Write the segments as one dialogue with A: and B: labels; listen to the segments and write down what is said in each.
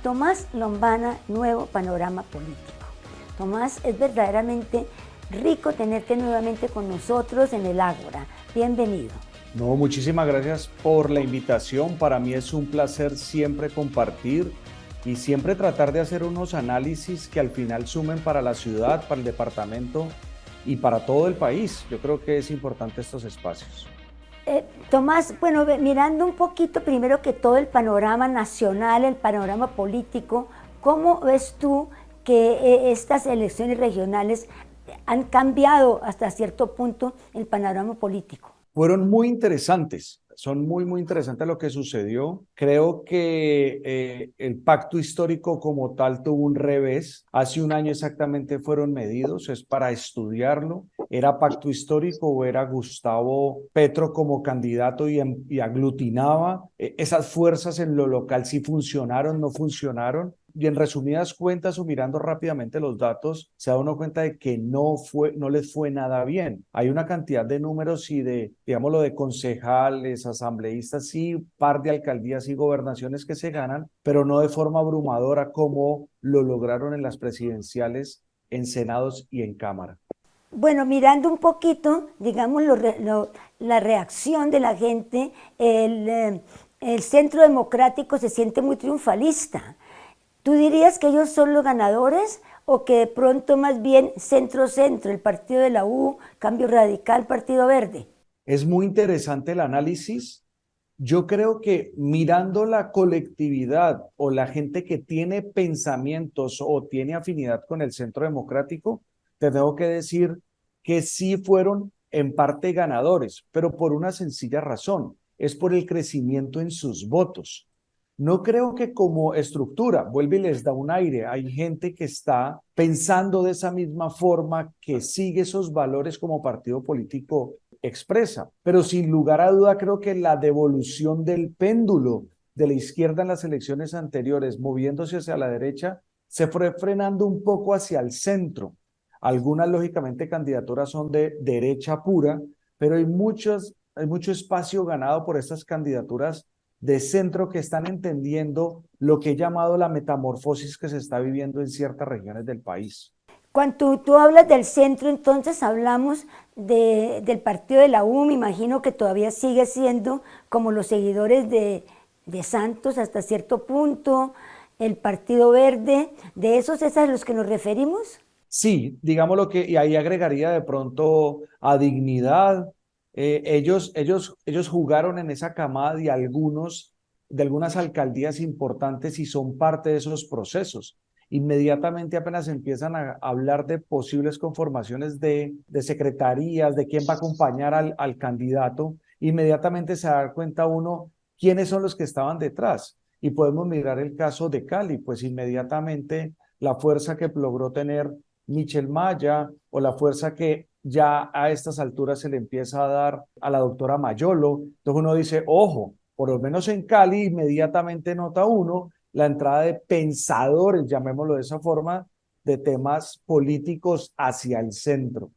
A: Tomás Lombana, Nuevo Panorama Político. Tomás, es verdaderamente rico tenerte nuevamente con nosotros en el Ágora. Bienvenido.
B: No, muchísimas gracias por la invitación. Para mí es un placer siempre compartir y siempre tratar de hacer unos análisis que al final sumen para la ciudad, para el departamento y para todo el país. Yo creo que es importante estos espacios.
A: Tomás, bueno, mirando un poquito primero que todo el panorama nacional, el panorama político, ¿cómo ves tú que estas elecciones regionales han cambiado hasta cierto punto el panorama político?
B: Fueron muy interesantes, son muy interesantes lo que sucedió. Creo que el pacto histórico como tal tuvo un revés. Hace un año exactamente fueron medidos, es para estudiarlo. ¿Era pacto histórico o era Gustavo Petro como candidato y aglutinaba esas fuerzas en lo local? ¿Si funcionaron, no funcionaron? Y en resumidas cuentas, o mirando rápidamente los datos, se da uno cuenta de que no les fue nada bien. Hay una cantidad de números y digámoslo, de concejales, asambleístas, sí, par de alcaldías y gobernaciones que se ganan, pero no de forma abrumadora como lo lograron en las presidenciales, en senados y en cámara.
A: Bueno, mirando un poquito, digamos, la reacción de la gente, el Centro Democrático se siente muy triunfalista. ¿Tú dirías que ellos son los ganadores o que de pronto más bien centro-centro, el partido de la U, Cambio Radical, Partido Verde?
B: Es muy interesante el análisis. Yo creo que mirando la colectividad o la gente que tiene pensamientos o tiene afinidad con el Centro Democrático, te tengo que decir que sí fueron en parte ganadores, pero por una sencilla razón, es por el crecimiento en sus votos. No creo que como estructura, vuelve y les da un aire. Hay gente que está pensando de esa misma forma, que sigue esos valores como partido político expresa. Pero sin lugar a duda, creo que la devolución del péndulo de la izquierda en las elecciones anteriores, moviéndose hacia la derecha, se fue frenando un poco hacia el centro. Algunas, lógicamente, candidaturas son de derecha pura, pero hay mucho espacio ganado por estas candidaturas de centro que están entendiendo lo que he llamado la metamorfosis que se está viviendo en ciertas regiones del país.
A: Cuando tú hablas del centro, entonces hablamos del partido de la U, me imagino que todavía sigue siendo como los seguidores de Santos hasta cierto punto, el Partido Verde, ¿de esos es a los que nos referimos?
B: Sí, digamos lo que, y ahí agregaría de pronto a Dignidad. Ellos jugaron en esa camada de algunas alcaldías importantes y son parte de esos procesos. Inmediatamente apenas empiezan a hablar de posibles conformaciones de secretarías, de quién va a acompañar al candidato, inmediatamente se da cuenta uno quiénes son los que estaban detrás. Y podemos mirar el caso de Cali, pues inmediatamente la fuerza que logró tener Michel Maya o la fuerza que ya a estas alturas se le empieza a dar a la doctora Mayolo. Entonces uno dice, ojo, por lo menos en Cali inmediatamente nota uno la entrada de pensadores, llamémoslo de esa forma, de temas políticos hacia el centro.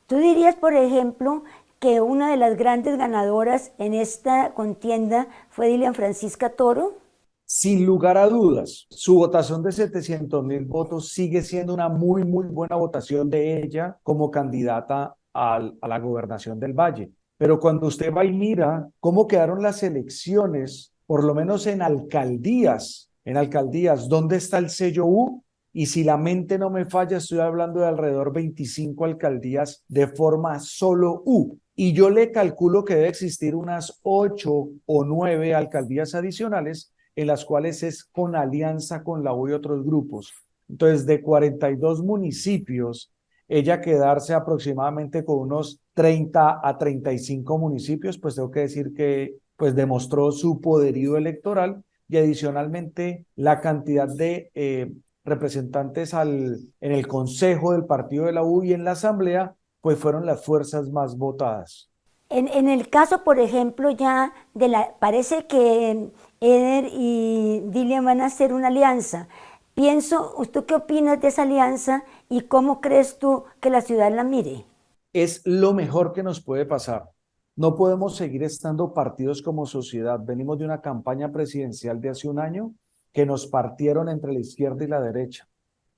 A: ¿Tú dirías, por ejemplo, que una de las grandes ganadoras en esta contienda fue Dilian Francisca Toro?
B: Sin lugar a dudas, su votación de 700.000 votos sigue siendo una muy buena votación de ella como candidata a la gobernación del Valle. Pero cuando usted va y mira cómo quedaron las elecciones, por lo menos en alcaldías, ¿dónde está el sello U? Y si la mente no me falla, estoy hablando de alrededor 25 alcaldías de forma solo U. Y yo le calculo que debe existir unas 8 o 9 alcaldías adicionales en las cuales es con alianza con la U y otros grupos. Entonces, de 42 municipios, ella quedarse aproximadamente con unos 30 a 35 municipios, pues tengo que decir que pues demostró su poderío electoral y adicionalmente la cantidad de representantes en el consejo del partido de la U y en la asamblea, pues fueron las fuerzas más votadas.
A: En el caso, por ejemplo, ya parece que Eder y Dilian van a hacer una alianza. ¿Tú qué opinas de esa alianza y cómo crees tú que la ciudad la mire?
B: Es lo mejor que nos puede pasar. No podemos seguir estando partidos como sociedad. Venimos de una campaña presidencial de hace un año que nos partieron entre la izquierda y la derecha.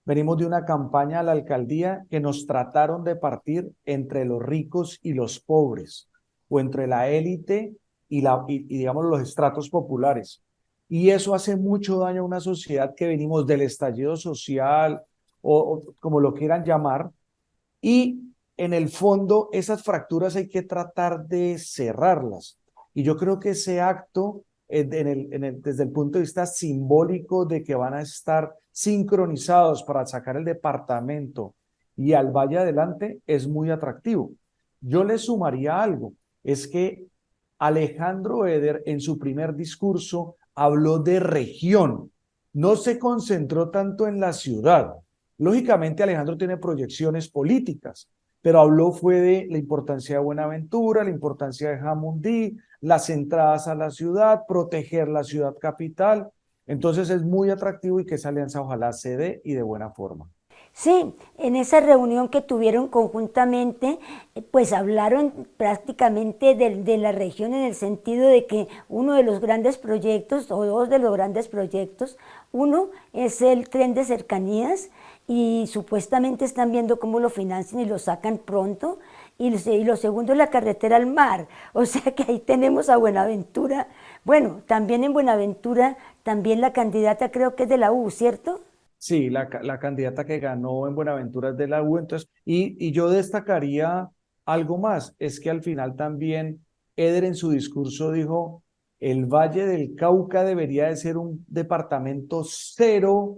B: Venimos de una campaña a la alcaldía que nos trataron de partir entre los ricos y los pobres, o entre la élite y digamos los estratos populares. Y eso hace mucho daño a una sociedad que venimos del estallido social o como lo quieran llamar, y en el fondo esas fracturas hay que tratar de cerrarlas. Y yo creo que ese acto, desde el punto de vista simbólico de que van a estar sincronizados para sacar el departamento y al Valle adelante, es muy atractivo. Yo le sumaría algo, es que Alejandro Eder en su primer discurso habló de región, no se concentró tanto en la ciudad. Lógicamente Alejandro tiene proyecciones políticas, pero habló fue de la importancia de Buenaventura, la importancia de Jamundí, las entradas a la ciudad, proteger la ciudad capital. Entonces es muy atractivo y que esa alianza ojalá se dé y de buena forma.
A: Sí, en esa reunión que tuvieron conjuntamente, pues hablaron prácticamente de la región en el sentido de que uno de los grandes proyectos, o dos de los grandes proyectos, uno es el tren de cercanías y supuestamente están viendo cómo lo financian y lo sacan pronto, y lo segundo es la carretera al mar, o sea que ahí tenemos a Buenaventura. Bueno, también en Buenaventura, también la candidata creo que es de la U, ¿cierto?
B: Sí, la candidata que ganó en Buenaventura es de la U, entonces, y yo destacaría algo más, es que al final también Eder en su discurso dijo, el Valle del Cauca debería de ser un departamento cero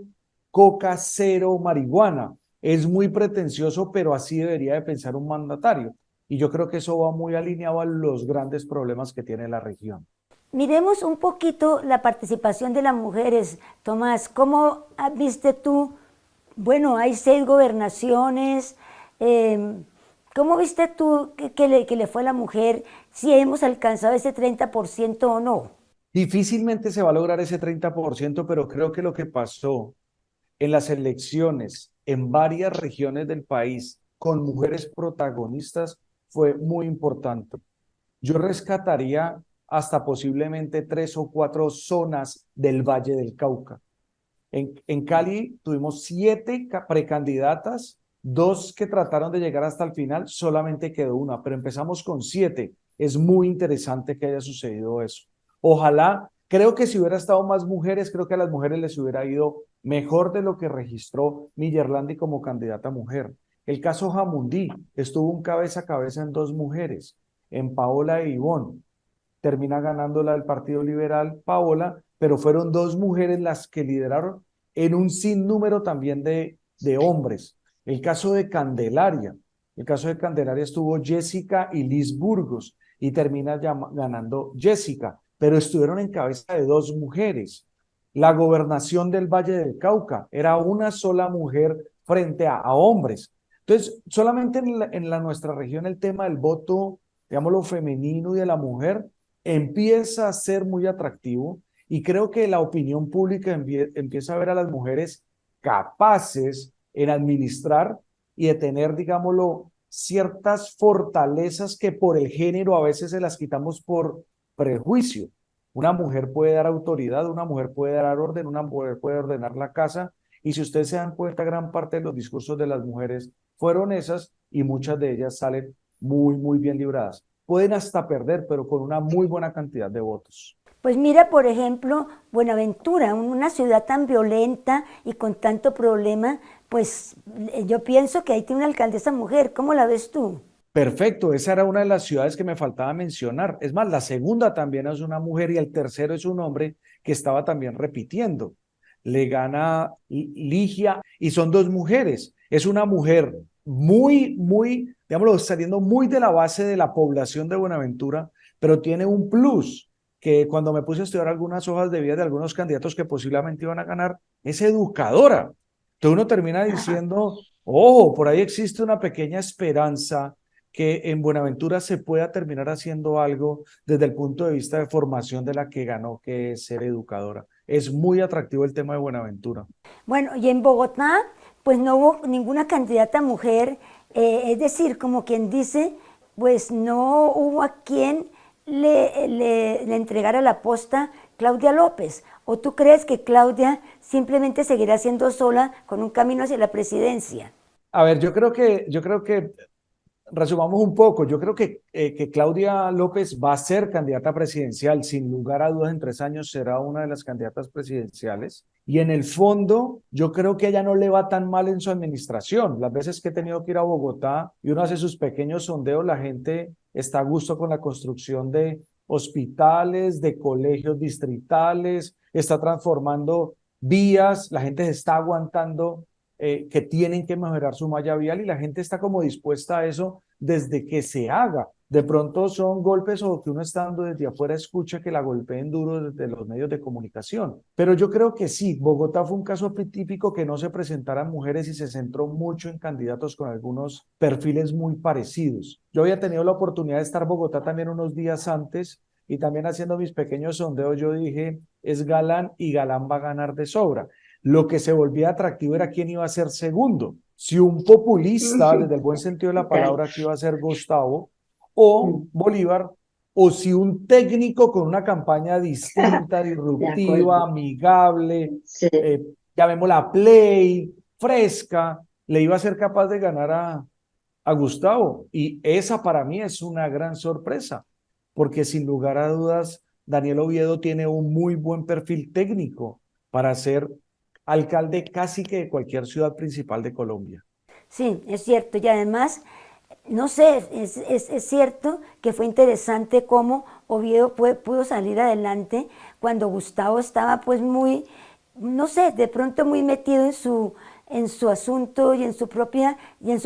B: coca, cero marihuana. Es muy pretencioso, pero así debería de pensar un mandatario. Y yo creo que eso va muy alineado a los grandes problemas que tiene la región.
A: Miremos un poquito la participación de las mujeres. Tomás, ¿cómo viste tú? Bueno, hay 6 gobernaciones. ¿Cómo viste tú que le fue a la mujer? Si hemos alcanzado ese 30% o no.
B: Difícilmente se va a lograr ese 30%, pero creo que lo que pasó en las elecciones en varias regiones del país con mujeres protagonistas fue muy importante. Yo rescataría hasta posiblemente 3 o 4 zonas del Valle del Cauca. En Cali tuvimos 7 precandidatas, 2 que trataron de llegar hasta el final, solamente quedó una, pero empezamos con 7. Es muy interesante que haya sucedido eso. Ojalá, creo que si hubiera estado más mujeres, creo que a las mujeres les hubiera ido mejor de lo que registró Millerlandi como candidata mujer. El caso Jamundí estuvo un cabeza a cabeza en 2 mujeres, en Paola e Ivonne. Termina ganándola el Partido Liberal, Paola, pero fueron 2 mujeres las que lideraron en un sinnúmero también de hombres. El caso de Candelaria estuvo Jessica y Liz Burgos y termina ganando Jessica, pero estuvieron en cabeza de 2 mujeres. La gobernación del Valle del Cauca era una sola mujer frente a hombres. Entonces, solamente en nuestra región el tema del voto, digámoslo, femenino y de la mujer empieza a ser muy atractivo y creo que la opinión pública empieza a ver a las mujeres capaces en administrar y de tener, digámoslo, ciertas fortalezas que por el género a veces se las quitamos por prejuicio. Una mujer puede dar autoridad, una mujer puede dar orden, una mujer puede ordenar la casa, y si ustedes se dan cuenta, gran parte de los discursos de las mujeres fueron esas y muchas de ellas salen muy bien libradas. Pueden hasta perder, pero con una muy buena cantidad de votos.
A: Pues mira, por ejemplo, Buenaventura, una ciudad tan violenta y con tanto problema, pues yo pienso que ahí tiene una alcaldesa mujer. ¿Cómo la ves tú?
B: Perfecto, esa era una de las ciudades que me faltaba mencionar. Es más, la segunda también es una mujer y el tercero es un hombre que estaba también repitiendo. Le gana Ligia y son 2 mujeres. Es una mujer muy, digámoslo, saliendo muy de la base de la población de Buenaventura, pero tiene un plus que cuando me puse a estudiar algunas hojas de vida de algunos candidatos que posiblemente iban a ganar, es educadora. Entonces uno termina diciendo, oh, por ahí existe una pequeña esperanza que en Buenaventura se pueda terminar haciendo algo desde el punto de vista de formación de la que ganó, que es ser educadora. Es muy atractivo el tema de Buenaventura.
A: Bueno, y en Bogotá, pues no hubo ninguna candidata mujer, es decir, como quien dice, pues no hubo a quien le entregara la posta Claudia López? ¿O tú crees que Claudia simplemente seguirá siendo sola con un camino hacia la presidencia?
B: A ver, yo creo que resumamos un poco. Yo creo que Claudia López va a ser candidata presidencial. Sin lugar a dudas, en 3 años será una de las candidatas presidenciales. Y en el fondo, yo creo que a ella no le va tan mal en su administración. Las veces que he tenido que ir a Bogotá y uno hace sus pequeños sondeos, la gente está a gusto con la construcción de hospitales, de colegios distritales, está transformando vías, la gente se está aguantando que tienen que mejorar su malla vial y la gente está como dispuesta a eso desde que se haga. De pronto son golpes o que uno estando desde afuera escucha que la golpeen duro desde los medios de comunicación. Pero yo creo que sí, Bogotá fue un caso típico que no se presentaran mujeres y se centró mucho en candidatos con algunos perfiles muy parecidos. Yo había tenido la oportunidad de estar en Bogotá también unos días antes y también haciendo mis pequeños sondeos, yo dije, es Galán y Galán va a ganar de sobra. Lo que se volvía atractivo era quién iba a ser segundo. Si un populista, desde el buen sentido de la palabra, que iba a ser Gustavo, o Bolívar, o si un técnico con una campaña distinta,
C: De
B: disruptiva,
C: acuerdo.
B: amigable,
C: Sí,
B: llamémosla play, fresca, le iba a ser capaz de ganar a Gustavo. Y esa para mí es una gran sorpresa, porque sin lugar a dudas, Daniel Oviedo tiene un muy buen perfil técnico para ser alcalde casi que de cualquier ciudad principal de Colombia.
A: Sí, es cierto. Y además, no sé, es cierto que fue interesante cómo Oviedo pudo salir adelante cuando Gustavo estaba pues muy, no sé, de pronto muy metido en su asunto y y en su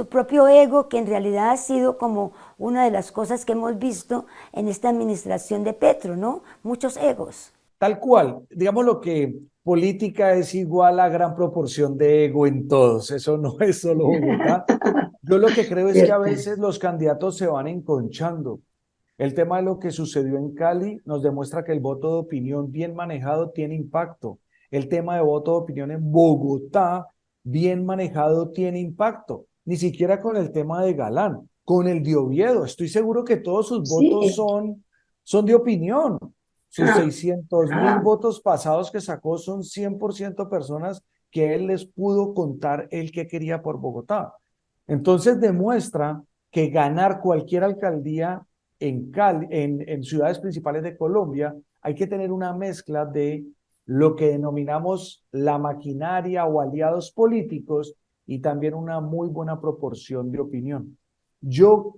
A: propio ego, que en realidad ha sido como una de las cosas que hemos visto en esta administración de Petro, ¿no? Muchos egos.
B: Tal cual, digamos lo que política es igual a gran proporción de ego en todos, eso no es solo Bogotá. Yo lo que creo es que a
C: cierto.
B: veces los candidatos se van enconchando. El tema de lo que sucedió en Cali nos demuestra que el voto de opinión bien manejado tiene impacto. El tema de voto de opinión en Bogotá bien manejado tiene impacto. Ni siquiera con el tema de Galán, con el de Oviedo. Estoy seguro que todos sus
C: Sí.
B: votos son de opinión. Sus 600.000 votos pasados que sacó son 100% personas que él les pudo contar el que quería por Bogotá. Entonces demuestra que ganar cualquier alcaldía en Cali, en ciudades principales de Colombia, hay que tener una mezcla de lo que denominamos la maquinaria o aliados políticos y también una muy buena proporción de opinión. Yo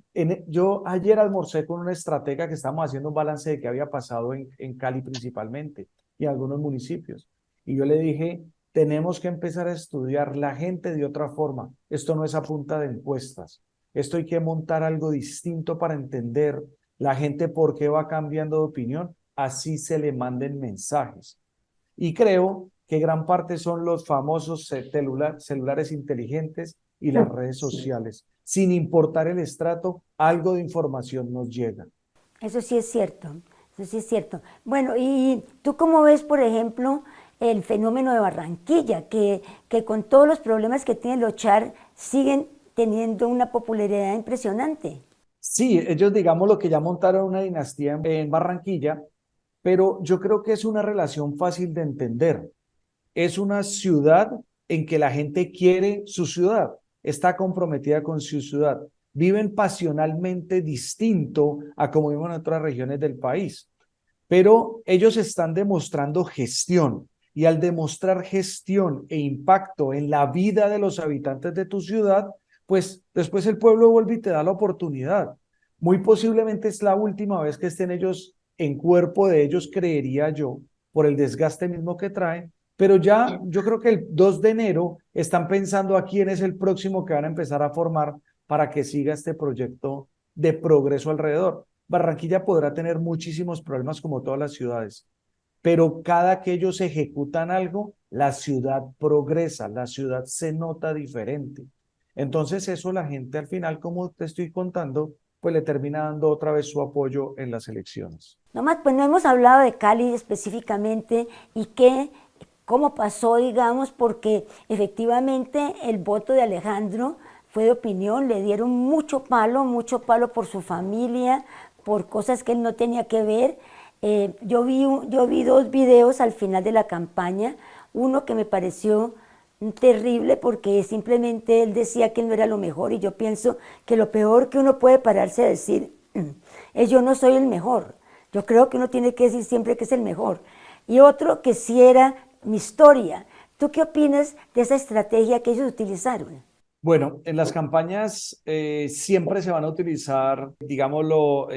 B: ayer almorcé con una estratega que estamos haciendo un balance de qué había pasado en Cali principalmente y en algunos municipios. Y yo le dije, tenemos que empezar a estudiar la gente de otra forma. Esto no es a punta de encuestas. Esto hay que montar algo distinto para entender la gente por qué va cambiando de opinión. Así se le manden mensajes. Y creo que gran parte son los famosos celulares inteligentes y las redes
C: Sí.
B: sociales. Sin importar el estrato, algo de información nos llega.
A: Eso sí es cierto, eso sí es cierto. Bueno, ¿y tú cómo ves, por ejemplo, el fenómeno de Barranquilla, que con todos los problemas que tiene los Char siguen teniendo una popularidad impresionante?
B: Sí, ellos digamos lo que ya montaron una dinastía en Barranquilla, pero yo creo que es una relación fácil de entender. Es una ciudad en que la gente quiere su ciudad, está comprometida con su ciudad, viven pasionalmente distinto a como viven en otras regiones del país, pero ellos están demostrando gestión y al demostrar gestión e impacto en la vida de los habitantes de tu ciudad, pues después el pueblo vuelve y te da la oportunidad. Muy posiblemente es la última vez que estén ellos en cuerpo de ellos, creería yo, por el desgaste mismo que traen, pero ya yo creo que el 2 de enero están pensando a quién es el próximo que van a empezar a formar para que siga este proyecto de progreso alrededor. Barranquilla podrá tener muchísimos problemas como todas las ciudades, pero cada que ellos ejecutan algo, la ciudad progresa, la ciudad se nota diferente. Entonces eso la gente al final, como te estoy contando, pues le termina dando otra vez su apoyo en las elecciones.
A: Nomás, pues no hemos hablado de Cali específicamente y cómo pasó, digamos, porque efectivamente el voto de Alejandro fue de opinión, le dieron mucho palo por su familia, por cosas que él no tenía que ver. Yo vi dos videos al final de la campaña, uno que me pareció terrible porque simplemente él decía que él no era lo mejor y yo pienso que lo peor que uno puede pararse a decir es yo no soy el mejor. Yo creo que uno tiene que decir siempre que es el mejor. Y otro que sí era mi historia. ¿Tú qué opinas de esa estrategia que ellos utilizaron?
B: Bueno, en las campañas siempre se van a utilizar, digámoslo,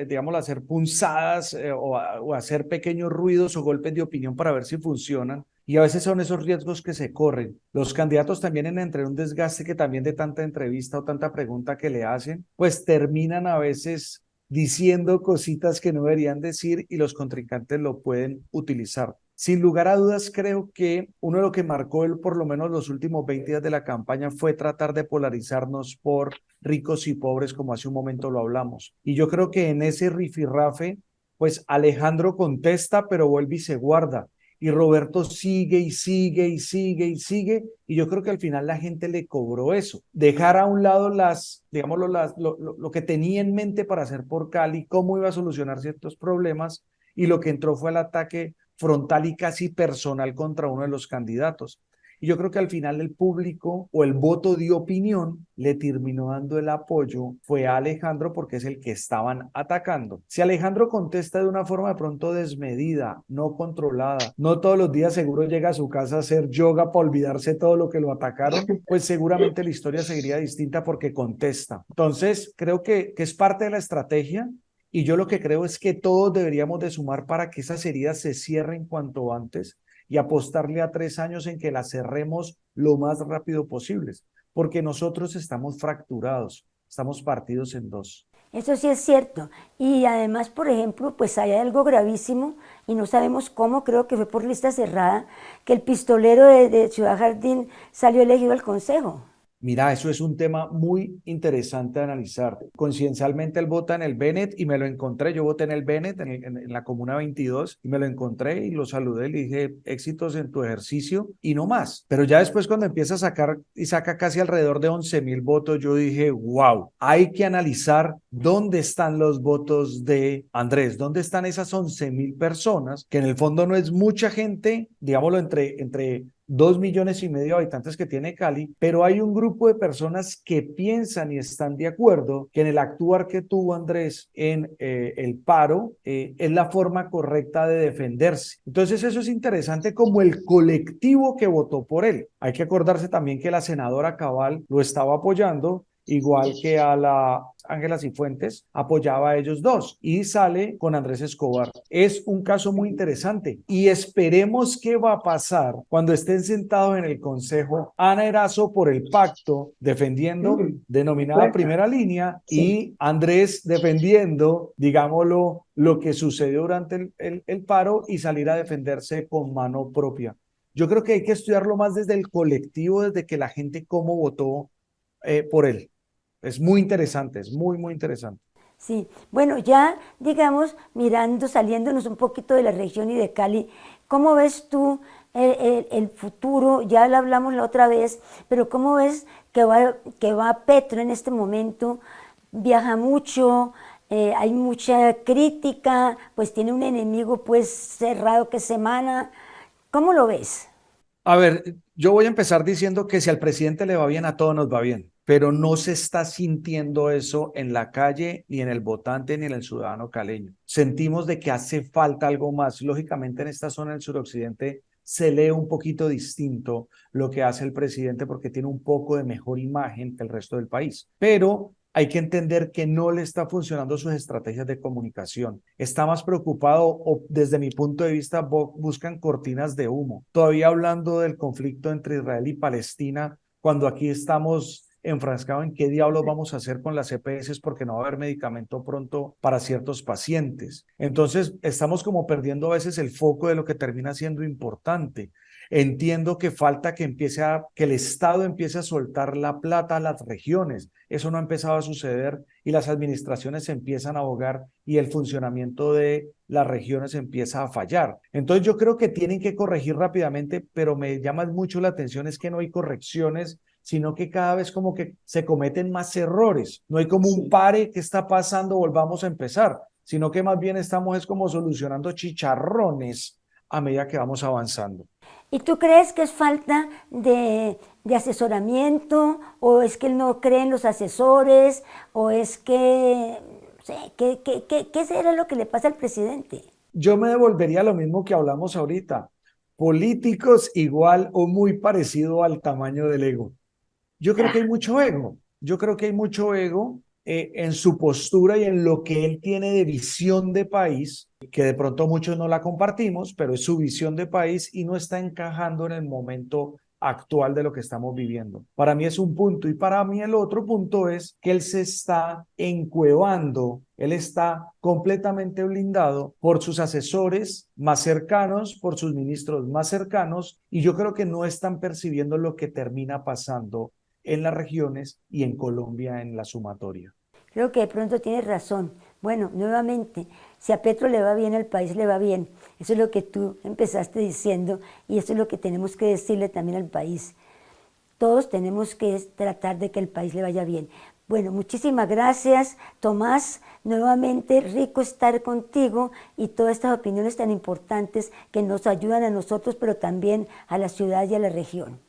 B: digámoslo, hacer punzadas o hacer pequeños ruidos o golpes de opinión para ver si funcionan. Y a veces son esos riesgos que se corren. Los candidatos también entre un desgaste que también de tanta entrevista o tanta pregunta que le hacen, pues terminan a veces diciendo cositas que no deberían decir y los contrincantes lo pueden utilizar. Sin lugar a dudas, creo que uno de lo que marcó por lo menos los últimos 20 días de la campaña fue tratar de polarizarnos por ricos y pobres, como hace un momento lo hablamos. Y yo creo que en ese rifirrafe, pues Alejandro contesta, pero vuelve y se guarda. Y Roberto sigue y sigue y sigue y sigue. Y yo creo que al final la gente le cobró eso. Dejar a un lado digámoslo, lo que tenía en mente para hacer por Cali, cómo iba a solucionar ciertos problemas. Y lo que entró fue el ataque frontal y casi personal contra uno de los candidatos. Y yo creo que al final el público o el voto de opinión le terminó dando el apoyo, fue a Alejandro porque es el que estaban atacando. Si Alejandro contesta de una forma de pronto desmedida, no controlada, no todos los días seguro llega a su casa a hacer yoga para olvidarse todo lo que lo atacaron, pues seguramente la historia seguiría distinta porque contesta. Entonces, creo que es parte de la estrategia. Y yo lo que creo es que todos deberíamos de sumar para que esas heridas se cierren cuanto antes y apostarle a 3 años en que las cerremos lo más rápido posible, porque nosotros estamos fracturados, estamos partidos en dos.
A: Eso sí es cierto. Y además, por ejemplo, pues hay algo gravísimo y no sabemos cómo, creo que fue por lista cerrada, que el pistolero de Ciudad Jardín salió elegido al consejo.
B: Mira, eso es un tema muy interesante de analizar. Coincidencialmente él vota en el Bennett y me lo encontré. Yo voté en el Bennett, en la Comuna 22, y me lo encontré y lo saludé. Le dije, éxitos en tu ejercicio y no más. Pero ya después cuando empieza a sacar y saca casi alrededor de 11.000 votos, yo dije, wow, hay que analizar dónde están los votos de Andrés, dónde están esas 11.000 personas, que en el fondo no es mucha gente, digámoslo, entre 2,5 millones de habitantes que tiene Cali, pero hay un grupo de personas que piensan y están de acuerdo que en el actuar que tuvo Andrés en el paro es la forma correcta de defenderse. Entonces eso es interesante como el colectivo que votó por él. Hay que acordarse también que la senadora Cabal lo estaba apoyando, igual que a la Ángela Cifuentes, apoyaba a ellos dos y sale con Andrés Escobar. Es un caso muy interesante y esperemos qué va a pasar cuando estén sentados en el Consejo Ana Erazo por el pacto defendiendo denominada primera línea y Andrés defendiendo, digámoslo, lo que sucedió durante el paro y salir a defenderse con mano propia. Yo creo que hay que estudiarlo más desde el colectivo, desde que la gente cómo votó por él. Es muy interesante, es muy, muy interesante.
A: Sí, bueno, ya digamos, mirando, saliéndonos un poquito de la región y de Cali, ¿cómo ves tú el futuro? Ya lo hablamos la otra vez, pero ¿cómo ves que va Petro en este momento? Viaja mucho, hay mucha crítica, pues tiene un enemigo pues cerrado que semana. ¿Cómo lo ves?
B: A ver, yo voy a empezar diciendo que si al presidente le va bien, a todos nos va bien, pero no se está sintiendo eso en la calle, ni en el votante, ni en el ciudadano caleño. Sentimos de que hace falta algo más. Lógicamente, en esta zona del suroccidente se lee un poquito distinto lo que hace el presidente porque tiene un poco de mejor imagen que el resto del país. Pero hay que entender que no le está funcionando sus estrategias de comunicación. Está más preocupado o desde mi punto de vista buscan cortinas de humo. Todavía hablando del conflicto entre Israel y Palestina, cuando aquí estamos enfrascados en qué diablos vamos a hacer con las EPS porque no va a haber medicamento pronto para ciertos pacientes. Entonces, estamos como perdiendo a veces el foco de lo que termina siendo importante. Entiendo que falta que el Estado empiece a soltar la plata a las regiones. Eso no ha empezado a suceder y las administraciones se empiezan a ahogar y el funcionamiento de las regiones empieza a fallar. Entonces yo creo que tienen que corregir rápidamente, pero me llama mucho la atención es que no hay correcciones, sino que cada vez como que se cometen más errores. No hay como un pare que está pasando, volvamos a empezar, sino que más bien estamos es como solucionando chicharrones a medida que vamos avanzando.
A: ¿Y tú crees que es falta de asesoramiento o es que él no cree en los asesores o es que, no sé, ¿qué será lo que le pasa al presidente?
B: Yo me devolvería a lo mismo que hablamos ahorita. Políticos igual o muy parecido al tamaño del ego. Yo creo que hay mucho ego. Yo creo que hay mucho ego en su postura y en lo que él tiene de visión de país, que de pronto muchos no la compartimos, pero es su visión de país y no está encajando en el momento actual de lo que estamos viviendo. Para mí es un punto y para mí el otro punto es que él se está encuevando, él está completamente blindado por sus asesores más cercanos, por sus ministros más cercanos y yo creo que no están percibiendo lo que termina pasando en las regiones y en Colombia en la sumatoria.
A: Creo que de pronto tienes razón. Bueno, nuevamente, si a Petro le va bien, al país le va bien. Eso es lo que tú empezaste diciendo y eso es lo que tenemos que decirle también al país. Todos tenemos que tratar de que el país le vaya bien. Bueno, muchísimas gracias, Tomás. Nuevamente, rico estar contigo y todas estas opiniones tan importantes que nos ayudan a nosotros, pero también a la ciudad y a la región.